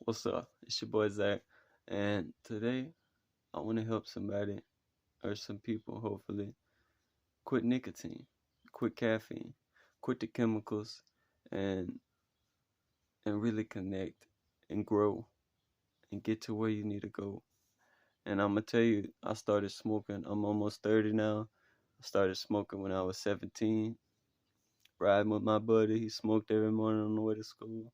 What's up? It's your boy Zach, and today I want to help somebody or some people, hopefully, quit nicotine, quit caffeine, quit the chemicals, and really connect and grow and get to where you need to go. And I'm gonna tell you, I started smoking. I'm almost 30 now. I started smoking when I was 17, riding with my buddy. He smoked every morning on the way to school.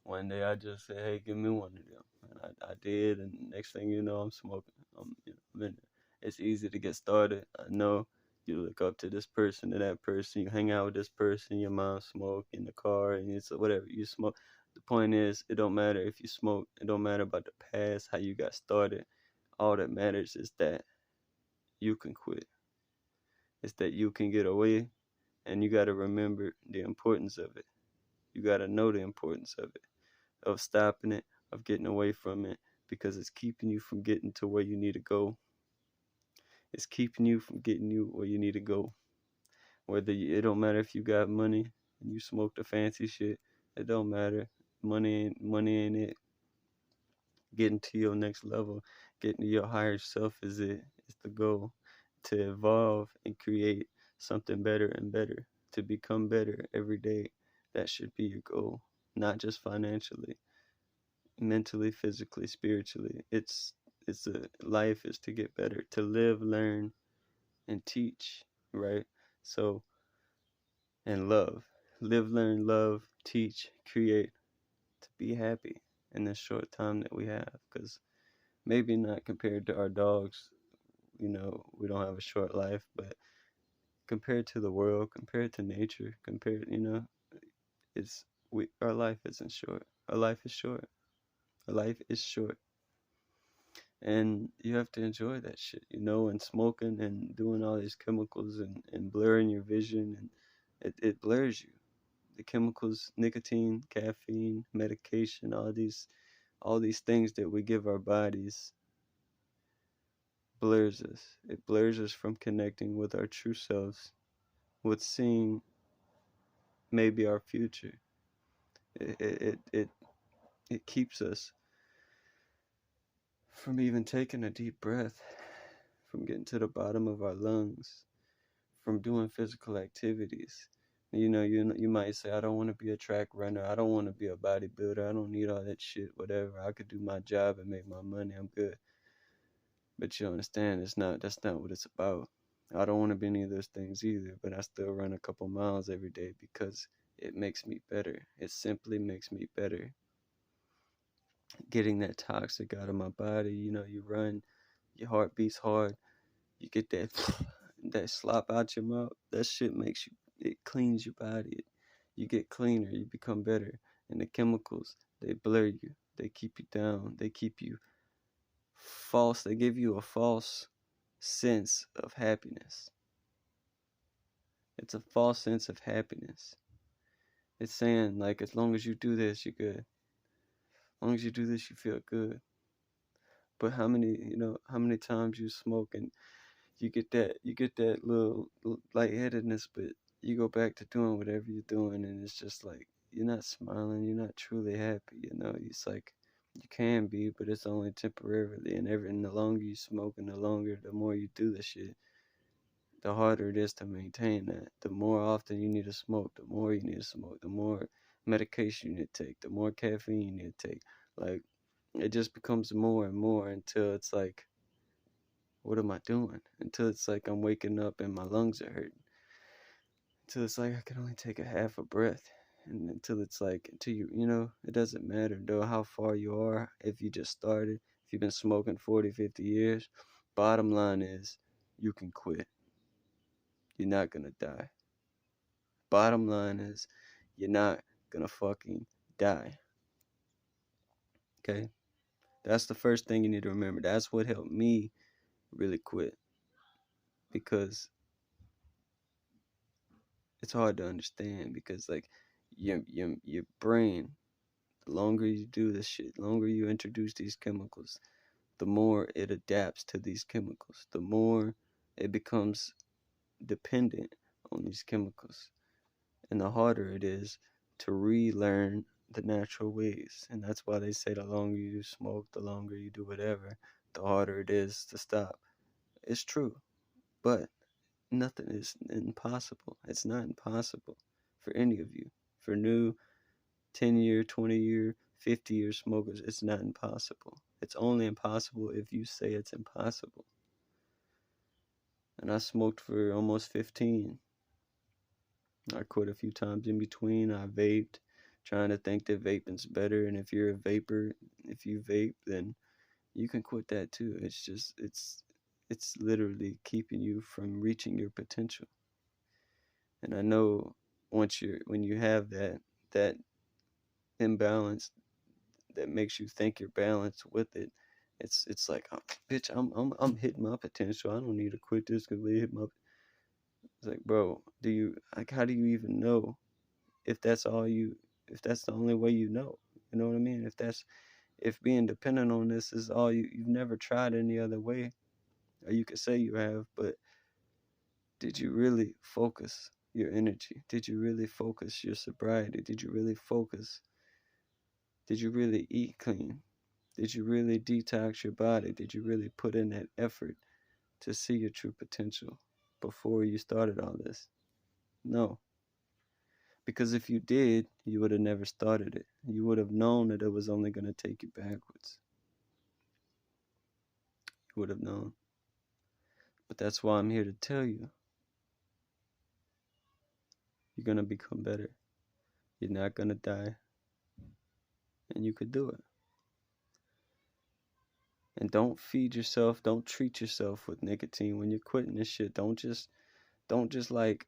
One day I just said, "Hey, give me one of them," and I did. And next thing you know, I'm smoking. I'm in it. It's easy to get started. I know you look up to this person, to that person. You hang out with this person. Your mom smoke in the car, and it's whatever you smoke. The point is, it don't matter if you smoke. It don't matter about the past, how you got started. All that matters is that you can quit. It's that you can get away, and you got to remember the importance of it. You got to know the importance of it, of stopping it, of getting away from it, because it's keeping you from getting to where you need to go. It's keeping you from getting you where you need to go. It don't matter if you got money and you smoke the fancy shit. It don't matter. Money ain't it. Getting to your next level, getting to your higher self is it. It's the goal to evolve and create something better and better. To become better every day. That should be your goal, not just financially, mentally, physically, spiritually. It's a life is to get better, to live, learn, and teach, right? So and love, live, learn, love, teach, create, to be happy in this short time that we have. Because maybe not compared to our dogs, we don't have a short life, but compared to the world, compared to nature, it's we our life isn't short. Our life is short. Our life is short. And you have to enjoy that shit, and smoking and doing all these chemicals and blurring your vision, and it blurs you. The chemicals, nicotine, caffeine, medication, all these things that we give our bodies blurs us. It blurs us from connecting with our true selves, with seeing maybe our future. It keeps us from even taking a deep breath, from getting to the bottom of our lungs, from doing physical activities. You might say, I don't want to be a track runner. I don't want to be a bodybuilder. I don't need all that shit, whatever. I could do my job and make my money. I'm good. But you understand, that's not what it's about. I don't want to be any of those things either, but I still run a couple miles every day because it makes me better. It simply makes me better. Getting that toxic out of my body, you run, your heart beats hard, you get that that slop out your mouth. That shit it cleans your body. You get cleaner, you become better. And the chemicals, they blur you, they keep you down, they keep you false. They give you a false sense of happiness. It's a false sense of happiness. It's saying, like, as long as you do this, you're good. As long as you do this, you feel good. But how many times you smoke and you get that little lightheadedness, but you go back to doing whatever you're doing, and it's just like you're not smiling, you're not truly happy. It's like you can be, but it's only temporarily. And the longer you smoke, and the more you do the shit, the harder it is to maintain that. The more often you need to smoke, the more you need to smoke, the more medication you need to take, the more caffeine you need to take. Like, it just becomes more and more until it's like, what am I doing? Until it's like I'm waking up and my lungs are hurting. Until it's like I can only take a half a breath. And until it doesn't matter though how far you are, if you just started, if you've been smoking 40, 50 years, bottom line is you can quit. You're not gonna die. Bottom line is you're not gonna fucking die. Okay? That's the first thing you need to remember. That's what helped me really quit. Because it's hard to understand, because like your brain, the longer you do this shit, the longer you introduce these chemicals, the more it adapts to these chemicals, the more it becomes dependent on these chemicals, and the harder it is to relearn the natural ways. And that's why they say the longer you smoke, the longer you do whatever, the harder it is to stop. It's true, but nothing is impossible. It's not impossible for any of you. For new 10-year, 20-year, 50-year smokers, it's not impossible. It's only impossible if you say it's impossible. And I smoked for almost 15. I quit a few times in between. I vaped, trying to think that vaping's better. And if you're a vapor, if you vape, then you can quit that too. It's just it's literally keeping you from reaching your potential. And I know when you have that imbalance that makes you think you're balanced with it, it's like, oh, bitch, I'm hitting my potential. I don't need to quit this because we hit my. It's like, bro, do you like? How do you even know if that's all you? If that's the only way you know? You know what I mean? If being dependent on this is all you've never tried any other way, or you could say you have, but did you really focus your energy? Did you really focus your sobriety? Did you really focus? Did you really eat clean? Did you really detox your body? Did you really put in that effort to see your true potential before you started all this? No. Because if you did, you would have never started it. You would have known that it was only going to take you backwards. You would have known. But that's why I'm here to tell you. You're going to become better. You're not going to die. And you could do it. And don't feed yourself, don't treat yourself with nicotine when you're quitting this shit. Don't just like,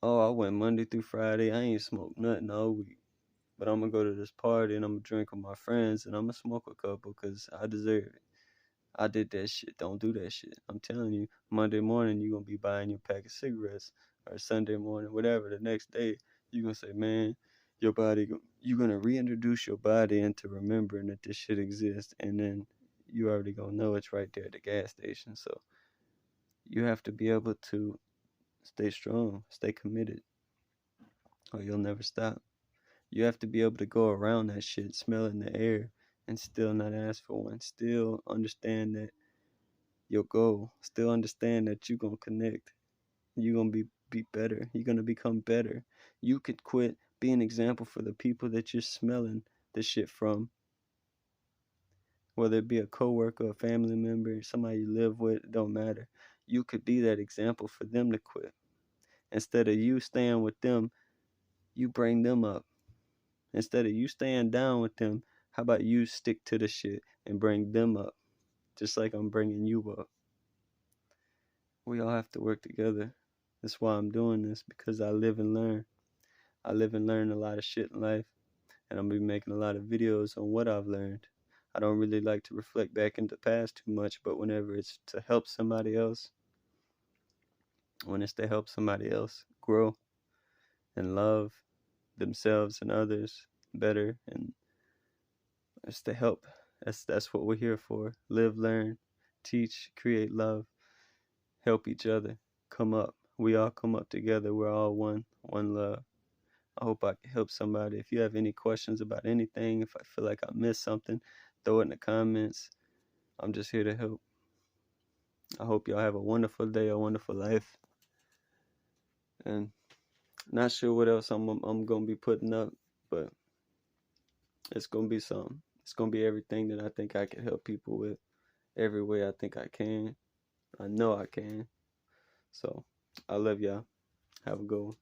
oh, I went Monday through Friday, I ain't smoked nothing all week. But I'm gonna go to this party and I'm gonna drink with my friends and I'm gonna smoke a couple because I deserve it. I did that shit. Don't do that shit. I'm telling you, Monday morning you're gonna be buying your pack of cigarettes, or Sunday morning, whatever. The next day you're gonna say, man, your body, you're gonna reintroduce your body into remembering that this shit exists, and then you already gonna know it's right there at the gas station. So you have to be able to stay strong, stay committed, or you'll never stop. You have to be able to go around that shit, smell it in the air, and still not ask for one. Still understand that your goal. Still understand that you're gonna connect. You're gonna be better. You're gonna become better. You could quit. Be an example for the people that you're smelling the shit from. Whether it be a coworker, a family member, somebody you live with, it don't matter. You could be that example for them to quit. Instead of you staying with them, you bring them up. Instead of you staying down with them, how about you stick to the shit and bring them up? Just like I'm bringing you up. We all have to work together. That's why I'm doing this, because I live and learn. I live and learn a lot of shit in life, and I'm gonna be making a lot of videos on what I've learned. I don't really like to reflect back into the past too much, but whenever it's to help somebody else, when it's to help somebody else grow and love themselves and others better, and it's to help. That's what we're here for. Live, learn, teach, create love, help each other, come up. We all come up together. We're all one love. I hope I can help somebody. If you have any questions about anything, if I feel like I missed something, throw it in the comments. I'm just here to help. I hope y'all have a wonderful day, a wonderful life. And not sure what else I'm gonna be putting up, but it's gonna be something. It's gonna be everything that I think I can help people with, every way I think I can. I know I can. So I love y'all. Have a good one.